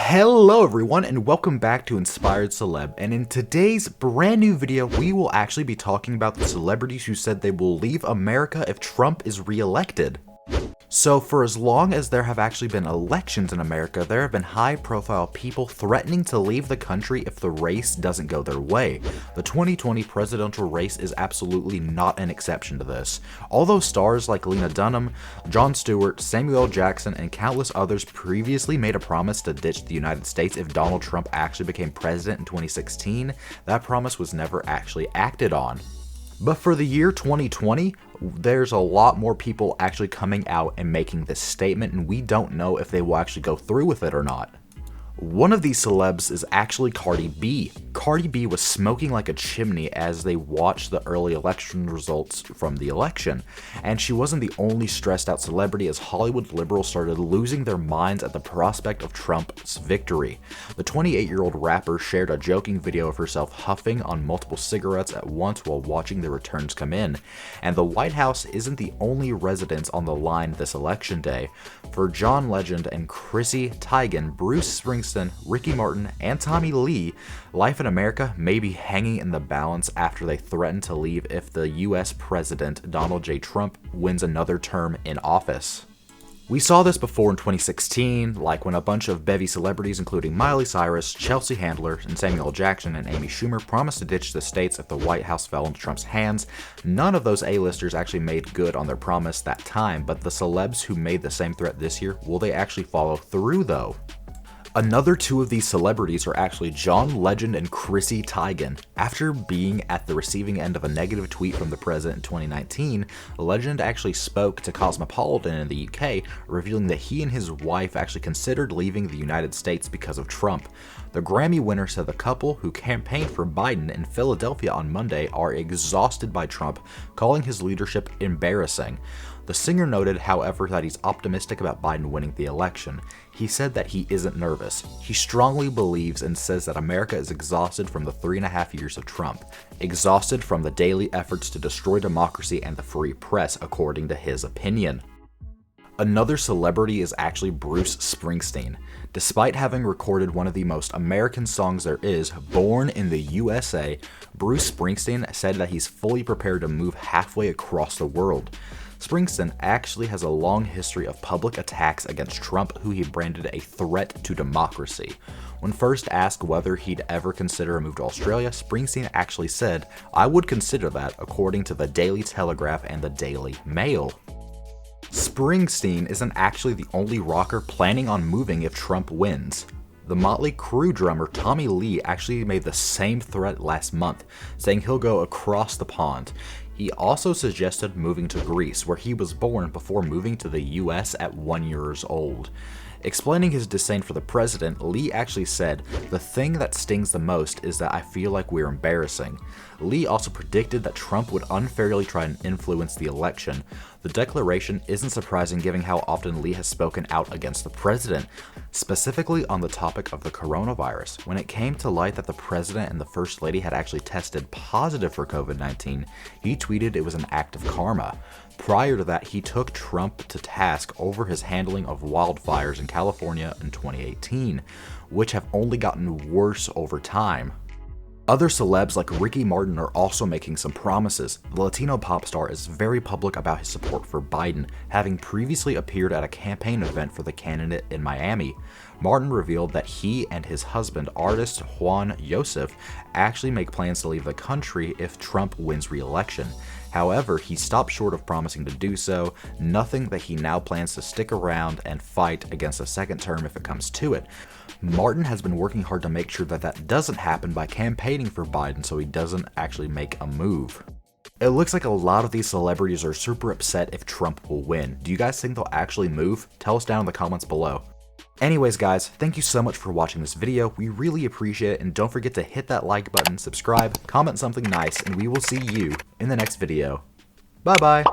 Hello everyone and welcome back to Inspired Celeb, and in today's brand new video we will actually be talking about the celebrities who said they will leave America if Trump is re-elected. So for as long as there have actually been elections in America, there have been high-profile people threatening to leave the country if the race doesn't go their way. The 2020 presidential race is absolutely not an exception to this. Although stars like Lena Dunham, Jon Stewart, Samuel L. Jackson, and countless others previously made a promise to ditch the United States if Donald Trump actually became president in 2016, that promise was never actually acted on. But for the year 2020, there's a lot more people actually coming out and making this statement, and we don't know if they will actually go through with it or not. One of these celebs is actually Cardi B. Cardi B was smoking like a chimney as they watched the early election results from the election, and she wasn't the only stressed out celebrity as Hollywood liberals started losing their minds at the prospect of Trump's victory. The 28-year-old rapper shared a joking video of herself huffing on multiple cigarettes at once while watching the returns come in, and the White House isn't the only residence on the line this election day. For John Legend and Chrissy Teigen, Bruce Springsteen, Ricky Martin, and Tommy Lee, life in America may be hanging in the balance after they threaten to leave if the US President Donald J. Trump wins another term in office. We saw this before in 2016, like when a bunch of bevy celebrities including Miley Cyrus, Chelsea Handler, and Samuel L. Jackson and Amy Schumer promised to ditch the states if the White House fell into Trump's hands. None of those A-listers actually made good on their promise that time, but the celebs who made the same threat this year, will they actually follow through though? Another two of these celebrities are actually John Legend and Chrissy Teigen. After being at the receiving end of a negative tweet from the president in 2019, Legend actually spoke to Cosmopolitan in the UK, revealing that he and his wife actually considered leaving the United States because of Trump. The Grammy winner said the couple, who campaigned for Biden in Philadelphia on Monday, are exhausted by Trump, calling his leadership embarrassing. The singer noted, however, that he's optimistic about Biden winning the election. He said that he isn't nervous. He strongly believes and says that America is exhausted from the 3.5 years of Trump, exhausted from the daily efforts to destroy democracy and the free press, according to his opinion. Another celebrity is actually Bruce Springsteen. Despite having recorded one of the most American songs there is, Born in the USA, Bruce Springsteen said that he's fully prepared to move halfway across the world. Springsteen actually has a long history of public attacks against Trump, who he branded a threat to democracy. When first asked whether he'd ever consider a move to Australia, Springsteen actually said, "I would consider that," according to the Daily Telegraph and the Daily Mail. Springsteen isn't actually the only rocker planning on moving if Trump wins. The Motley Crue drummer Tommy Lee actually made the same threat last month, saying he'll go across the pond. He also suggested moving to Greece, where he was born, before moving to the US at 1 year old. Explaining his disdain for the president, Lee actually said, "The thing that stings the most is that I feel like we're embarrassing." Lee also predicted that Trump would unfairly try and influence the election. The declaration isn't surprising given how often Lee has spoken out against the president, specifically on the topic of the coronavirus. When it came to light that the president and the first lady had actually tested positive for COVID-19, he tweeted it was an act of karma. Prior to that, he took Trump to task over his handling of wildfires in California in 2018, which have only gotten worse over time. Other celebs like Ricky Martin are also making some promises. The Latino pop star is very public about his support for Biden, having previously appeared at a campaign event for the candidate in Miami. Martin revealed that he and his husband, artist Juan Joseph, actually make plans to leave the country if Trump wins re-election. However, he stopped short of promising to do so, nothing that he now plans to stick around and fight against a second term if it comes to it. Martin has been working hard to make sure that that doesn't happen by campaigning for Biden so he doesn't actually make a move. It looks like a lot of these celebrities are super upset if Trump will win. Do you guys think they'll actually move? Tell us down in the comments below. Anyways guys, thank you so much for watching this video, we really appreciate it, and don't forget to hit that like button, subscribe, comment something nice, and we will see you in the next video. Bye bye!